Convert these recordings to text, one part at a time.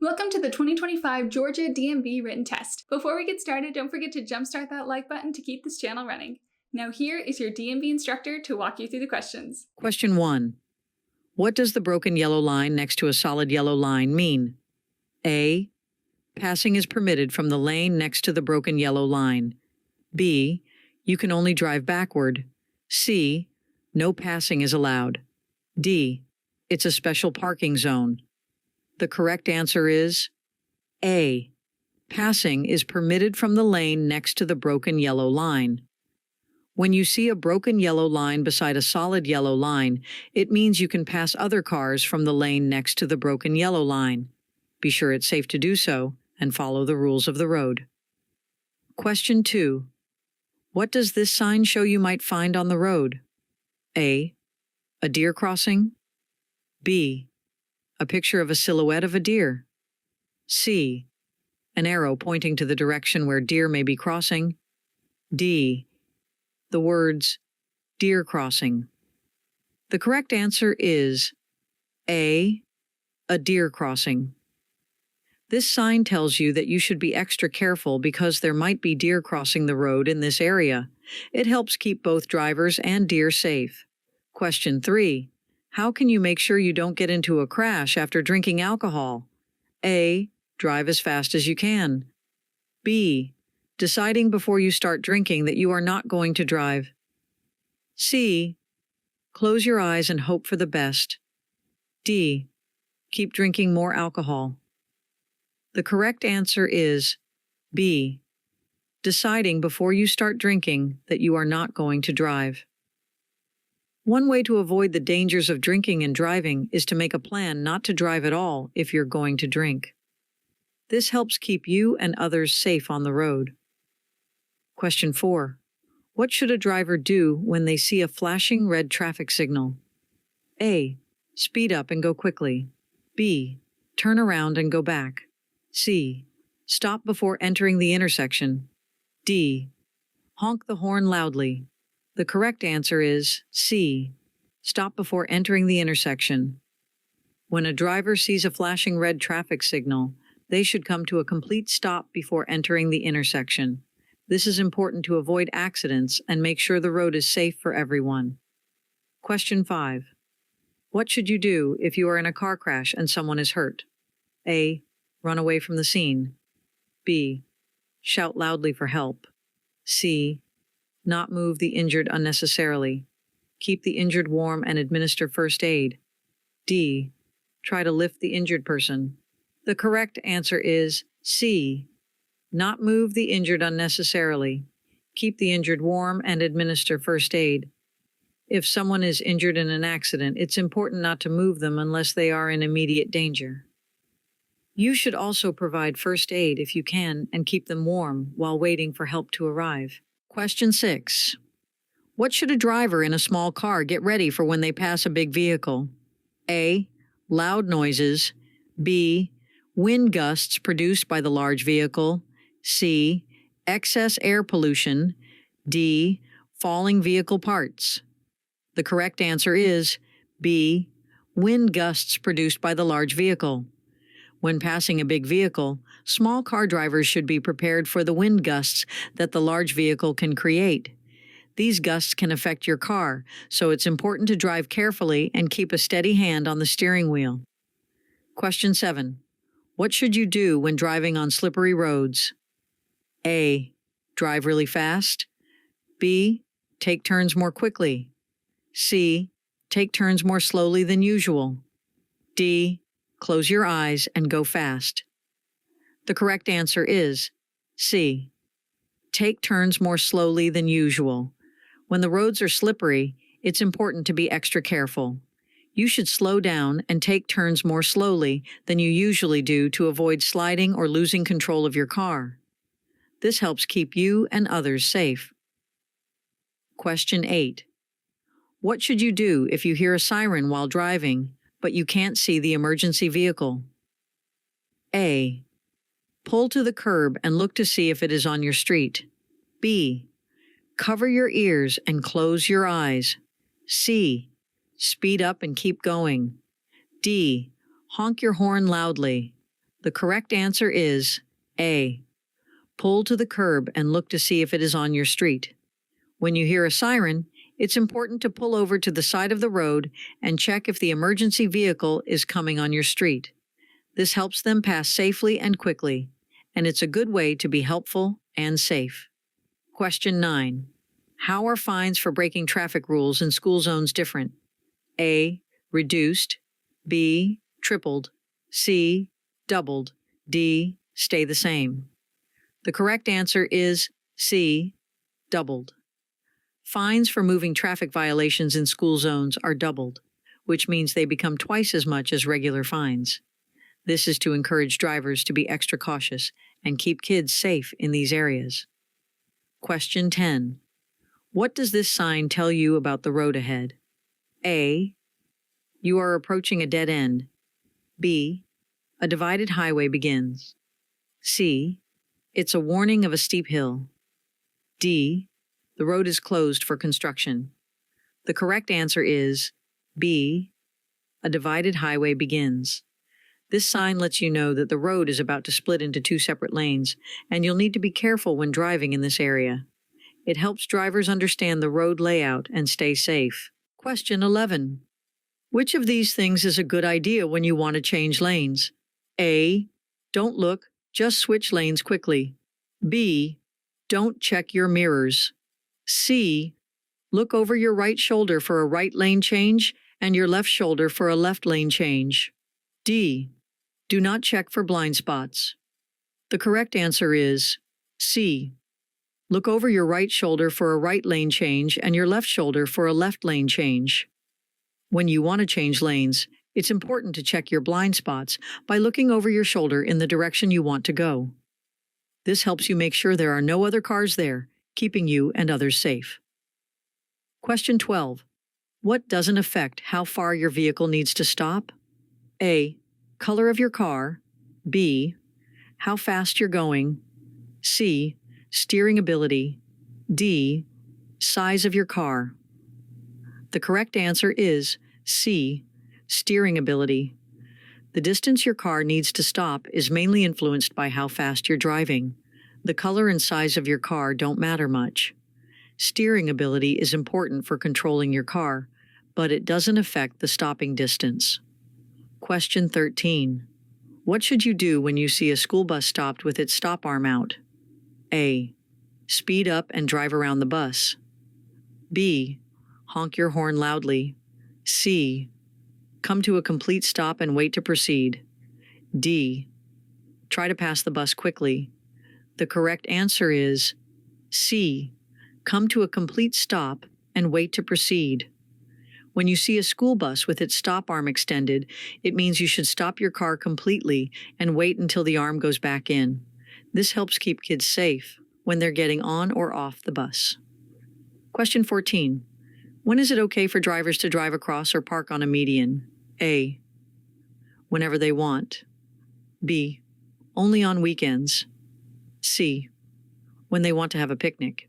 Welcome to the 2025 Georgia DMV written test. Before we get started, don't forget to jumpstart that like button to keep this channel running. Now here is your DMV instructor to walk you through the questions. Question 1. What does the broken yellow line next to a solid yellow line mean? A. Passing is permitted from the lane next to the broken yellow line. B. You can only drive backward. C. No passing is allowed. D. It's a special parking zone. The correct answer is A. Passing is permitted from the lane next to the broken yellow line. When you see a broken yellow line beside a solid yellow line, it means you can pass other cars from the lane next to the broken yellow line. Be sure it's safe to do so and follow the rules of the road. Question 2. What does this sign show you might find on the road? A. A deer crossing. B. A picture of a silhouette of a deer. C. An arrow pointing to the direction where deer may be crossing. D. The words deer crossing. The correct answer is A. A deer crossing. This sign tells you that you should be extra careful because there might be deer crossing the road in this area. It helps keep both drivers and deer safe. Question 3. How can you make sure you don't get into a crash after drinking alcohol? A. Drive as fast as you can. B. Deciding before you start drinking that you are not going to drive. C. Close your eyes and hope for the best. D. Keep drinking more alcohol. The correct answer is B. Deciding before you start drinking that you are not going to drive. One way to avoid the dangers of drinking and driving is to make a plan not to drive at all if you're going to drink. This helps keep you and others safe on the road. Question 4. What should a driver do when they see a flashing red traffic signal? A. Speed up and go quickly. B. Turn around and go back. C. Stop before entering the intersection. D. Honk the horn loudly. The correct answer is C. Stop before entering the intersection. When a driver sees a flashing red traffic signal, they should come to a complete stop before entering the intersection. This is important to avoid accidents and make sure the road is safe for everyone. Question 5. What should you do if you are in a car crash and someone is hurt? A. Run away from the scene. B. Shout loudly for help. C. Not move the injured unnecessarily. Keep the injured warm and administer first aid. D. Try to lift the injured person. The correct answer is C. Not move the injured unnecessarily. Keep the injured warm and administer first aid. If someone is injured in an accident, it's important not to move them unless they are in immediate danger. You should also provide first aid if you can and keep them warm while waiting for help to arrive. Question 6. What should a driver in a small car get ready for when they pass a big vehicle? A. Loud noises. B. Wind gusts produced by the large vehicle. C. Excess air pollution. D. Falling vehicle parts. The correct answer is B. Wind gusts produced by the large vehicle. When passing a big vehicle, small car drivers should be prepared for the wind gusts that the large vehicle can create. These gusts can affect your car, so it's important to drive carefully and keep a steady hand on the steering wheel. Question 7. What should you do when driving on slippery roads? A. Drive really fast. B. Take turns more quickly. C. Take turns more slowly than usual. D. Close your eyes and go fast. The correct answer is C. Take turns more slowly than usual. When the roads are slippery, it's important to be extra careful. You should slow down and take turns more slowly than you usually do to avoid sliding or losing control of your car. This helps keep you and others safe. Question 8. What should you do if you hear a siren while driving, but you can't see the emergency vehicle? A. Pull to the curb and look to see if it is on your street. B. Cover your ears and close your eyes. C. Speed up and keep going. D. Honk your horn loudly. The correct answer is A. Pull to the curb and look to see if it is on your street. When you hear a siren, it's important to pull over to the side of the road and check if the emergency vehicle is coming on your street. This helps them pass safely and quickly, and it's a good way to be helpful and safe. Question 9. How are fines for breaking traffic rules in school zones different? A. Reduced. B. Tripled. C. Doubled. D. Stay the same. The correct answer is C. Doubled. Fines for moving traffic violations in school zones are doubled, which means they become twice as much as regular fines. This is to encourage drivers to be extra cautious and keep kids safe in these areas. Question 10. What does this sign tell you about the road ahead? A. You are approaching a dead end. B. A divided highway begins. C. It's a warning of a steep hill. D. The road is closed for construction. The correct answer is B. A divided highway begins. This sign lets you know that the road is about to split into two separate lanes, and you'll need to be careful when driving in this area. It helps drivers understand the road layout and stay safe. Question 11. Which of these things is a good idea when you want to change lanes? A. Don't look, just switch lanes quickly. B. Don't check your mirrors. C. Look over your right shoulder for a right lane change and your left shoulder for a left lane change. D. Do not check for blind spots. The correct answer is C. Look over your right shoulder for a right lane change and your left shoulder for a left lane change. When you want to change lanes, it's important to check your blind spots by looking over your shoulder in the direction you want to go. This helps you make sure there are no other cars there, keeping you and others safe. Question 12. What doesn't affect how far your vehicle needs to stop? A. Color of your car. B. How fast you're going. C. Steering ability. D. Size of your car. The correct answer is C. Steering ability. The distance your car needs to stop is mainly influenced by how fast you're driving. The color and size of your car don't matter much. Steering ability is important for controlling your car, but it doesn't affect the stopping distance. Question 13. What should you do when you see a school bus stopped with its stop arm out? A. Speed up and drive around the bus. B. Honk your horn loudly. C. Come to a complete stop and wait to proceed. D. Try to pass the bus quickly. The correct answer is C. Come to a complete stop and wait to proceed. When you see a school bus with its stop arm extended, it means you should stop your car completely and wait until the arm goes back in. This helps keep kids safe when they're getting on or off the bus. Question 14. When is it okay for drivers to drive across or park on a median? A. Whenever they want. B. Only on weekends. C. When they want to have a picnic.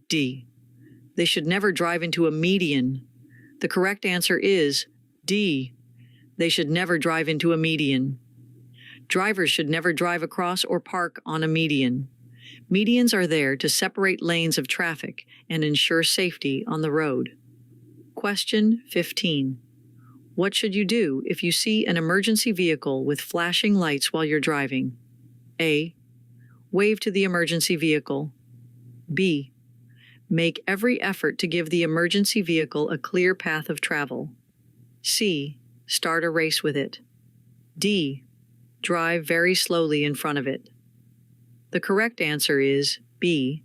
D. They should never drive into a median. The correct answer is D. They should never drive into a median. Drivers should never drive across or park on a median. Medians are there to separate lanes of traffic and ensure safety on the road. Question 15. What should you do if you see an emergency vehicle with flashing lights while you're driving? A. Wave to the emergency vehicle. B. Make every effort to give the emergency vehicle a clear path of travel. C. Start a race with it. D. Drive very slowly in front of it. The correct answer is B.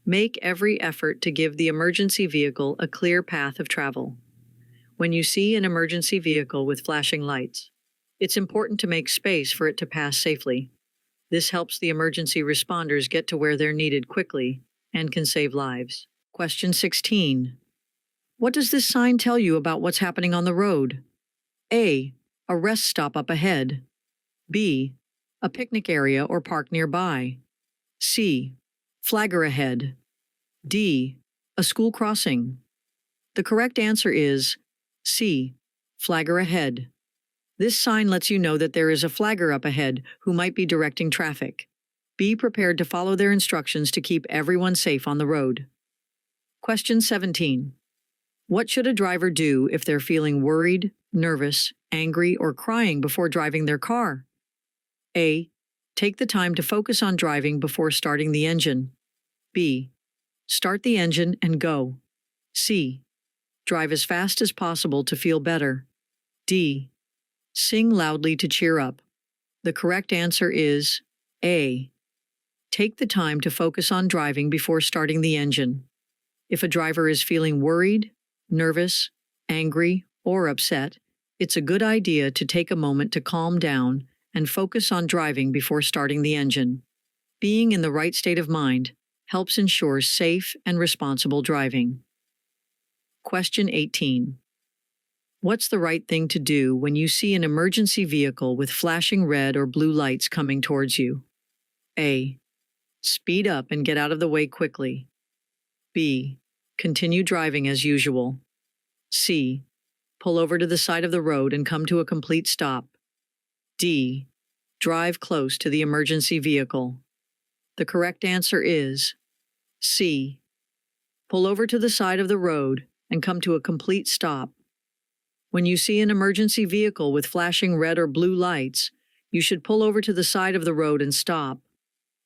Make every effort to give the emergency vehicle a clear path of travel. When you see an emergency vehicle with flashing lights, it's important to make space for it to pass safely. This helps the emergency responders get to where they're needed quickly and can save lives. Question 16. What does this sign tell you about what's happening on the road? A. A rest stop up ahead. B. A picnic area or park nearby. C. Flagger ahead. D. A school crossing. The correct answer is C. Flagger ahead. This sign lets you know that there is a flagger up ahead who might be directing traffic. Be prepared to follow their instructions to keep everyone safe on the road. Question 17. What should a driver do if they're feeling worried, nervous, angry, or crying before driving their car? A. Take the time to focus on driving before starting the engine. B. Start the engine and go. C. Drive as fast as possible to feel better. D. Sing loudly to cheer up. The correct answer is A. Take the time to focus on driving before starting the engine. If a driver is feeling worried, nervous, angry, or upset, it's a good idea to take a moment to calm down and focus on driving before starting the engine. Being in the right state of mind helps ensure safe and responsible driving. Question 18. What's the right thing to do when you see an emergency vehicle with flashing red or blue lights coming towards you? A. Speed up and get out of the way quickly. B. Continue driving as usual. C. Pull over to the side of the road and come to a complete stop. D. Drive close to the emergency vehicle. The correct answer is C. Pull over to the side of the road and come to a complete stop. When you see an emergency vehicle with flashing red or blue lights, you should pull over to the side of the road and stop.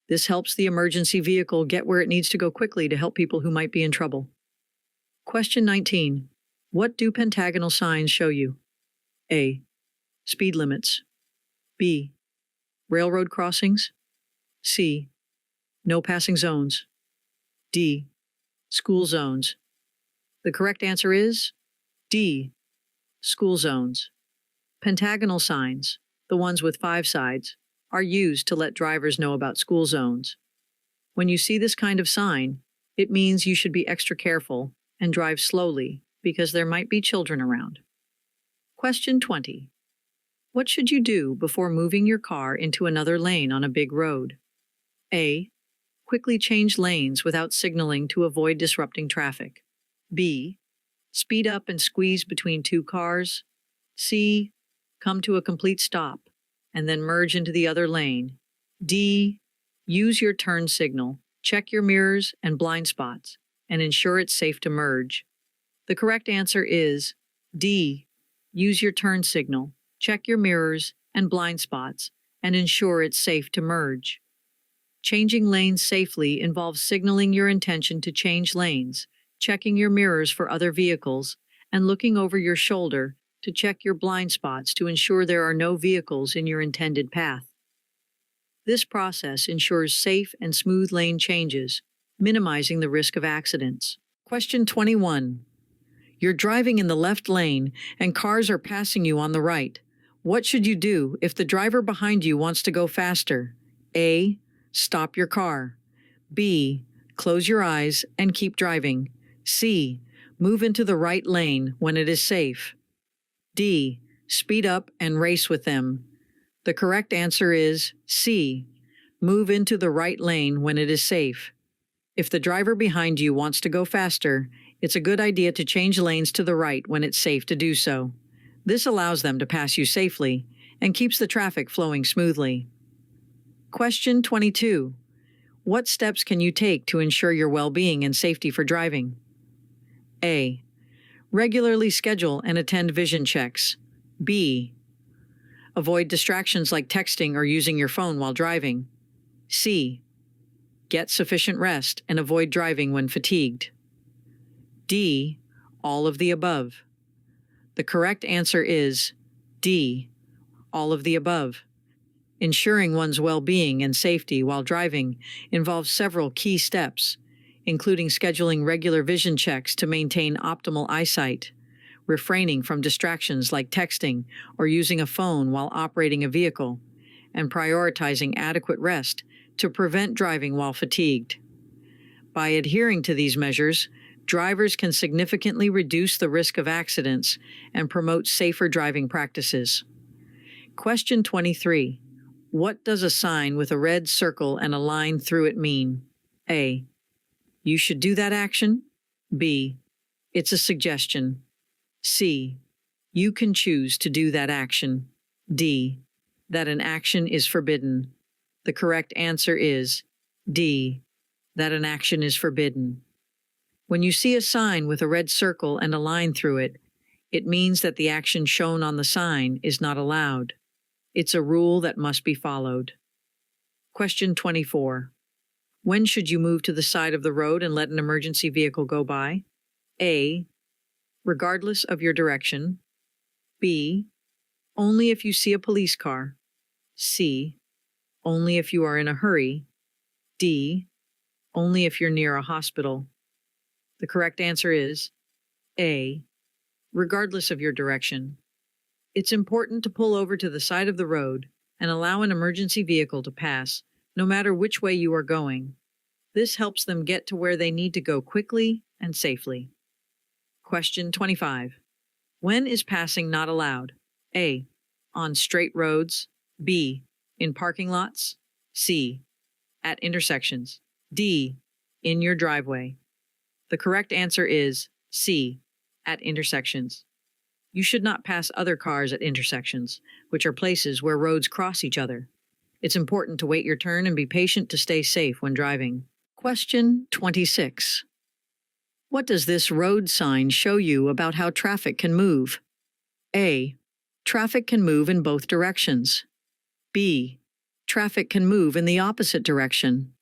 This helps the emergency vehicle get where it needs to go quickly to help people who might be in trouble. Question 19. What do pentagonal signs show you? A. Speed limits. B. Railroad crossings. C. No passing zones. D. School zones. The correct answer is D. School zones. Pentagonal signs, the ones with 5 sides, are used to let drivers know about school zones. When you see this kind of sign, it means you should be extra careful and drive slowly because there might be children around. Question 20. What should you do before moving your car into another lane on a big road? A. Quickly change lanes without signaling to avoid disrupting traffic. B. Speed up and squeeze between 2 cars. C. Come to a complete stop and then merge into the other lane. D. Use your turn signal, check your mirrors and blind spots, and ensure it's safe to merge. The correct answer is D. Use your turn signal, check your mirrors and blind spots, and ensure it's safe to merge. Changing lanes safely involves signaling your intention to change lanes, checking your mirrors for other vehicles, and looking over your shoulder to check your blind spots to ensure there are no vehicles in your intended path. This process ensures safe and smooth lane changes, minimizing the risk of accidents. Question 21. You're driving in the left lane and cars are passing you on the right. What should you do if the driver behind you wants to go faster? A. Stop your car. B. Close your eyes and keep driving. C. Move into the right lane when it is safe. D. Speed up and race with them. The correct answer is C. Move into the right lane when it is safe. If the driver behind you wants to go faster, it's a good idea to change lanes to the right when it's safe to do so. This allows them to pass you safely and keeps the traffic flowing smoothly. Question 22. What steps can you take to ensure your well-being and safety for driving? A. Regularly schedule and attend vision checks. B. Avoid distractions like texting or using your phone while driving. C. Get sufficient rest and avoid driving when fatigued. D. All of the above. The correct answer is D. All of the above. Ensuring one's well-being and safety while driving involves several key steps, including scheduling regular vision checks to maintain optimal eyesight, refraining from distractions like texting or using a phone while operating a vehicle, and prioritizing adequate rest to prevent driving while fatigued. By adhering to these measures, drivers can significantly reduce the risk of accidents and promote safer driving practices. Question 23. What does a sign with a red circle and a line through it mean? A. You should do that action. B. It's a suggestion. C. You can choose to do that action. D. That an action is forbidden. The correct answer is D. That an action is forbidden. When you see a sign with a red circle and a line through it, it means that the action shown on the sign is not allowed. It's a rule that must be followed. Question 24. When should you move to the side of the road and let an emergency vehicle go by? A. Regardless of your direction. B. Only if you see a police car. C. Only if you are in a hurry. D. Only if you're near a hospital. The correct answer is A. Regardless of your direction. It's important to pull over to the side of the road and allow an emergency vehicle to pass, no matter which way you are going. This helps them get to where they need to go quickly and safely. Question 25. When is passing not allowed? A. On straight roads. B. In parking lots. C. At intersections. D. In your driveway. The correct answer is C. At intersections. You should not pass other cars at intersections, which are places where roads cross each other. It's important to wait your turn and be patient to stay safe when driving. Question 26. What does this road sign show you about how traffic can move? A. Traffic can move in both directions. B. Traffic can move in the opposite direction.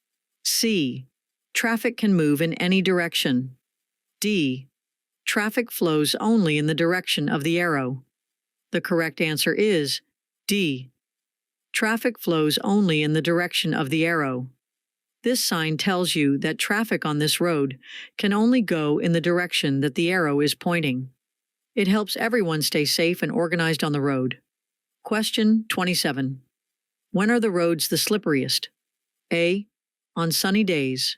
C. Traffic can move in any direction. D. Traffic flows only in the direction of the arrow. The correct answer is D. Traffic flows only in the direction of the arrow. This sign tells you that traffic on this road can only go in the direction that the arrow is pointing. It helps everyone stay safe and organized on the road. Question 27. When are the roads the slipperiest? A. On sunny days.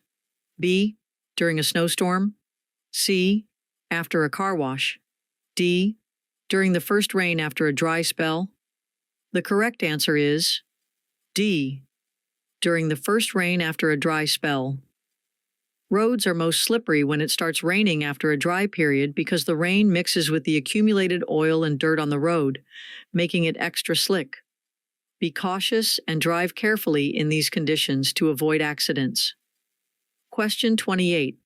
B. During a snowstorm. C. After a car wash. D. During the first rain after a dry spell. The correct answer is D. During the first rain after a dry spell. Roads are most slippery when it starts raining after a dry period because the rain mixes with the accumulated oil and dirt on the road, making it extra slick. Be cautious and drive carefully in these conditions to avoid accidents. Question 28.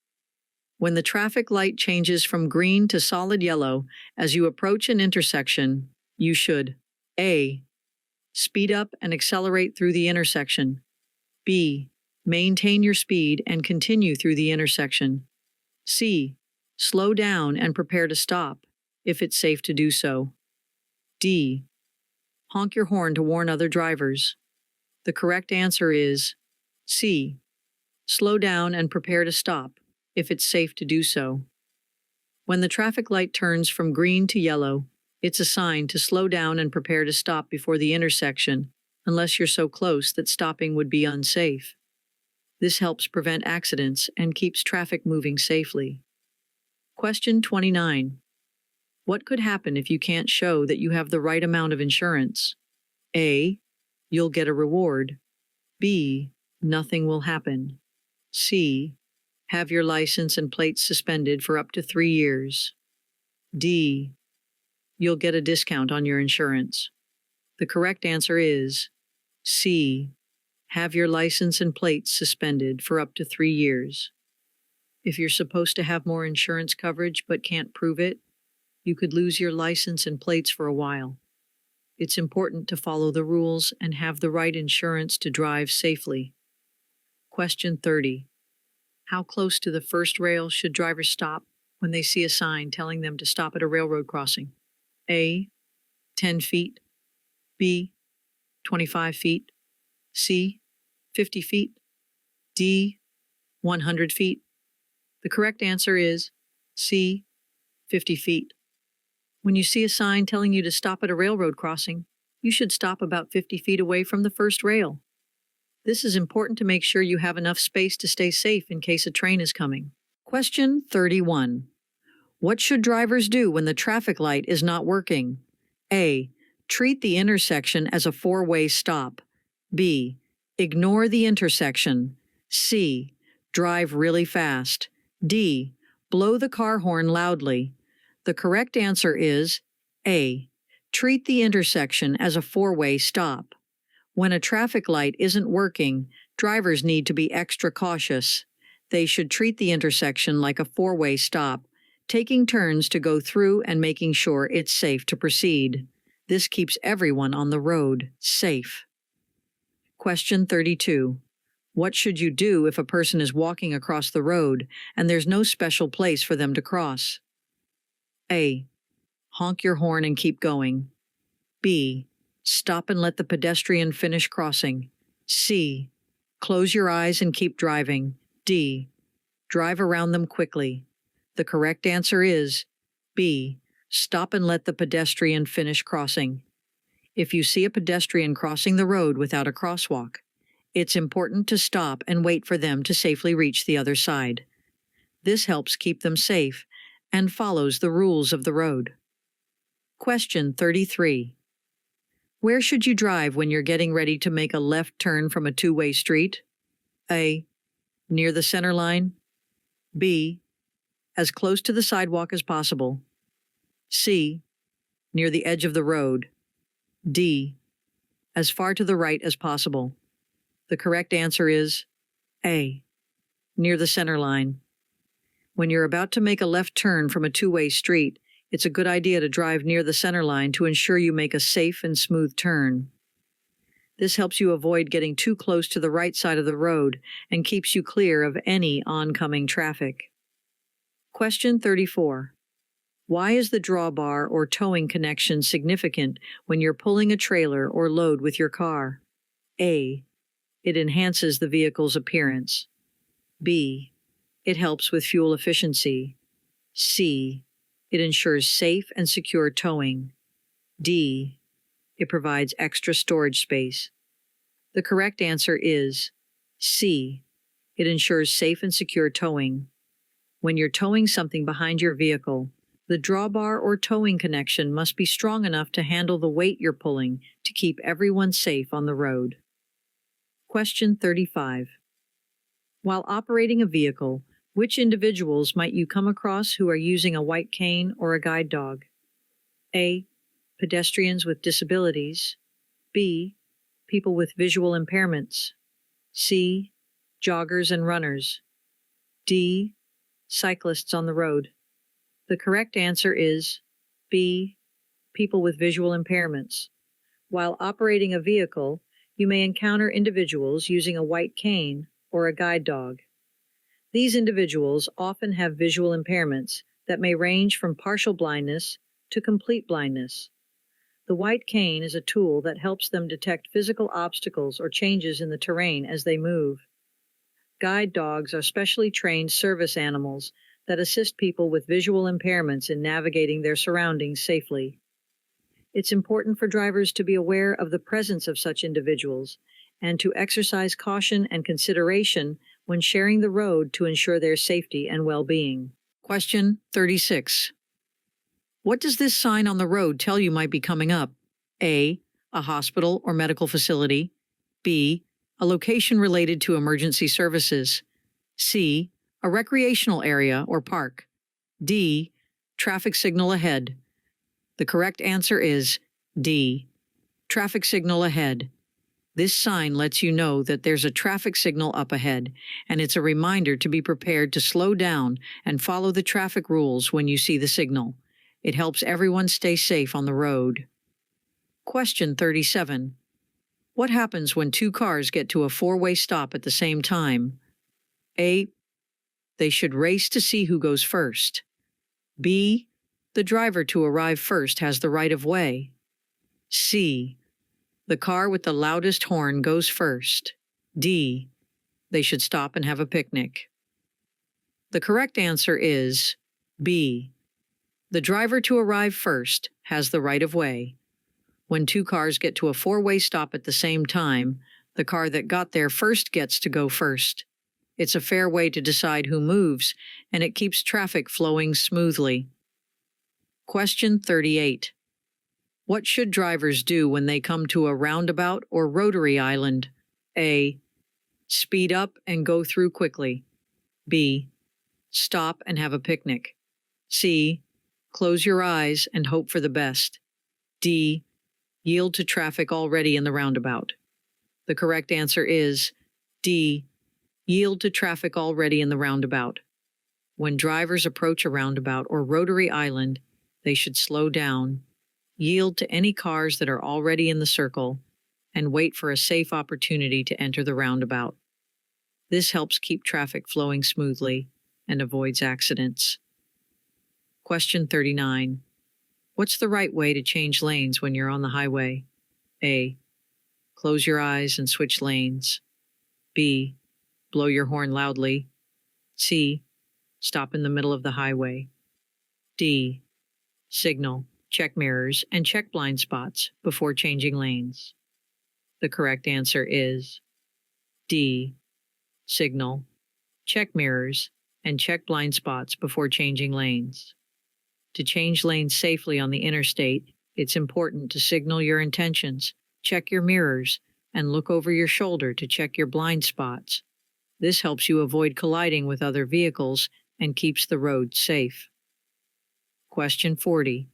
When the traffic light changes from green to solid yellow as you approach an intersection, you should A. Speed up and accelerate through the intersection. B. Maintain your speed and continue through the intersection. C. Slow down and prepare to stop, if it's safe to do so. D. Honk your horn to warn other drivers. The correct answer is C. Slow down and prepare to stop, if it's safe to do so. When the traffic light turns from green to yellow, it's a sign to slow down and prepare to stop before the intersection, unless you're so close that stopping would be unsafe. This helps prevent accidents and keeps traffic moving safely. Question 29. What could happen if you can't show that you have the right amount of insurance? A. You'll get a reward. B. Nothing will happen. C. Have your license and plates suspended for up to 3 years. D. You'll get a discount on your insurance. The correct answer is C. Have your license and plates suspended for up to 3 years. If you're supposed to have more insurance coverage but can't prove it, you could lose your license and plates for a while. It's important to follow the rules and have the right insurance to drive safely. Question 30. How close to the first rail should drivers stop when they see a sign telling them to stop at a railroad crossing? A. 10 feet. B. 25 feet. C. 50 feet. D. 100 feet. The correct answer is C. 50 feet. When you see a sign telling you to stop at a railroad crossing, you should stop about 50 feet away from the first rail. This is important to make sure you have enough space to stay safe in case a train is coming. Question 31. What should drivers do when the traffic light is not working? A. Treat the intersection as a 4-way stop. B. Ignore the intersection. C. Drive really fast. D. Blow the car horn loudly. The correct answer is A. Treat the intersection as a four-way stop. When a traffic light isn't working, drivers need to be extra cautious. They should treat the intersection like a four-way stop, taking turns to go through and making sure it's safe to proceed. This keeps everyone on the road safe. Question 32. What should you do if a person is walking across the road and there's no special place for them to cross? A. Honk your horn and keep going. B. Stop and let the pedestrian finish crossing. C. Close your eyes and keep driving. D. Drive around them quickly. The correct answer is B. Stop and let the pedestrian finish crossing. If you see a pedestrian crossing the road without a crosswalk, it's important to stop and wait for them to safely reach the other side. This helps keep them safe and follows the rules of the road. Question 33. Where should you drive when you're getting ready to make a left turn from a two-way street? A. Near the center line. B. As close to the sidewalk as possible. C. Near the edge of the road. D. As far to the right as possible. The correct answer is A. Near the center line. When you're about to make a left turn from a two-way street, it's a good idea to drive near the center line to ensure you make a safe and smooth turn. This helps you avoid getting too close to the right side of the road and keeps you clear of any oncoming traffic. Question 34. Why is the drawbar or towing connection significant when you're pulling a trailer or load with your car? A. It enhances the vehicle's appearance. B. It helps with fuel efficiency. C. It ensures safe and secure towing. D. It provides extra storage space. The correct answer is C. It ensures safe and secure towing. When you're towing something behind your vehicle, the drawbar or towing connection must be strong enough to handle the weight you're pulling to keep everyone safe on the road. Question 35. While operating a vehicle, which individuals might you come across who are using a white cane or a guide dog? A. Pedestrians with disabilities. B. People with visual impairments. C. Joggers and runners. D. Cyclists on the road. The correct answer is B. People with visual impairments. While operating a vehicle, you may encounter individuals using a white cane or a guide dog. These individuals often have visual impairments that may range from partial blindness to complete blindness. The white cane is a tool that helps them detect physical obstacles or changes in the terrain as they move. Guide dogs are specially trained service animals that assist people with visual impairments in navigating their surroundings safely. It's important for drivers to be aware of the presence of such individuals and to exercise caution and consideration when sharing the road to ensure their safety and well-being. Question 36. What does this sign on the road tell you might be coming up? A. A hospital or medical facility. B. A location related to emergency services. C. A recreational area or park. D. Traffic signal ahead. The correct answer is D. Traffic signal ahead. This sign lets you know that there's a traffic signal up ahead, and it's a reminder to be prepared to slow down and follow the traffic rules when you see the signal. It helps everyone stay safe on the road. Question 37. What happens when two cars get to a four-way stop at the same time? A. They should race to see who goes first. B. The driver to arrive first has the right of way. C. The car with the loudest horn goes first. D. They should stop and have a picnic. The correct answer is B. The driver to arrive first has the right of way. When two cars get to a four-way stop at the same time, the car that got there first gets to go first. It's a fair way to decide who moves, and it keeps traffic flowing smoothly. Question 38. What should drivers do when they come to a roundabout or rotary island? A. Speed up and go through quickly. B. Stop and have a picnic. C. Close your eyes and hope for the best. D. Yield to traffic already in the roundabout. The correct answer is D. Yield to traffic already in the roundabout. When drivers approach a roundabout or rotary island, they should slow down, yield to any cars that are already in the circle, and wait for a safe opportunity to enter the roundabout. This helps keep traffic flowing smoothly and avoids accidents. Question 39. What's the right way to change lanes when you're on the highway? A. Close your eyes and switch lanes. B. Blow your horn loudly. C. Stop in the middle of the highway. D. Signal, check mirrors, and check blind spots before changing lanes. The correct answer is D. Signal, check mirrors, and check blind spots before changing lanes. To change lanes safely on the interstate, it's important to signal your intentions, check your mirrors, and look over your shoulder to check your blind spots. This helps you avoid colliding with other vehicles and keeps the road safe. Question 40.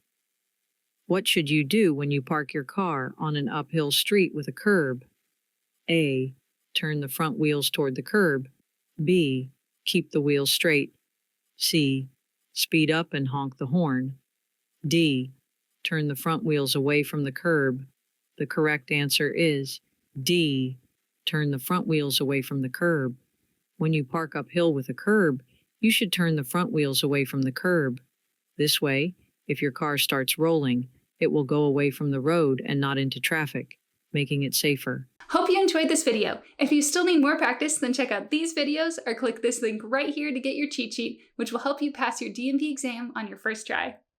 What should you do when you park your car on an uphill street with a curb? A. Turn the front wheels toward the curb. B. Keep the wheels straight. C. Speed up and honk the horn. D. Turn the front wheels away from the curb. The correct answer is D. Turn the front wheels away from the curb. When you park uphill with a curb, you should turn the front wheels away from the curb. This way, if your car starts rolling, it will go away from the road and not into traffic, making it safer. Hope you enjoyed this video. If you still need more practice, then check out these videos or click this link right here to get your cheat sheet, which will help you pass your DMV exam on your first try.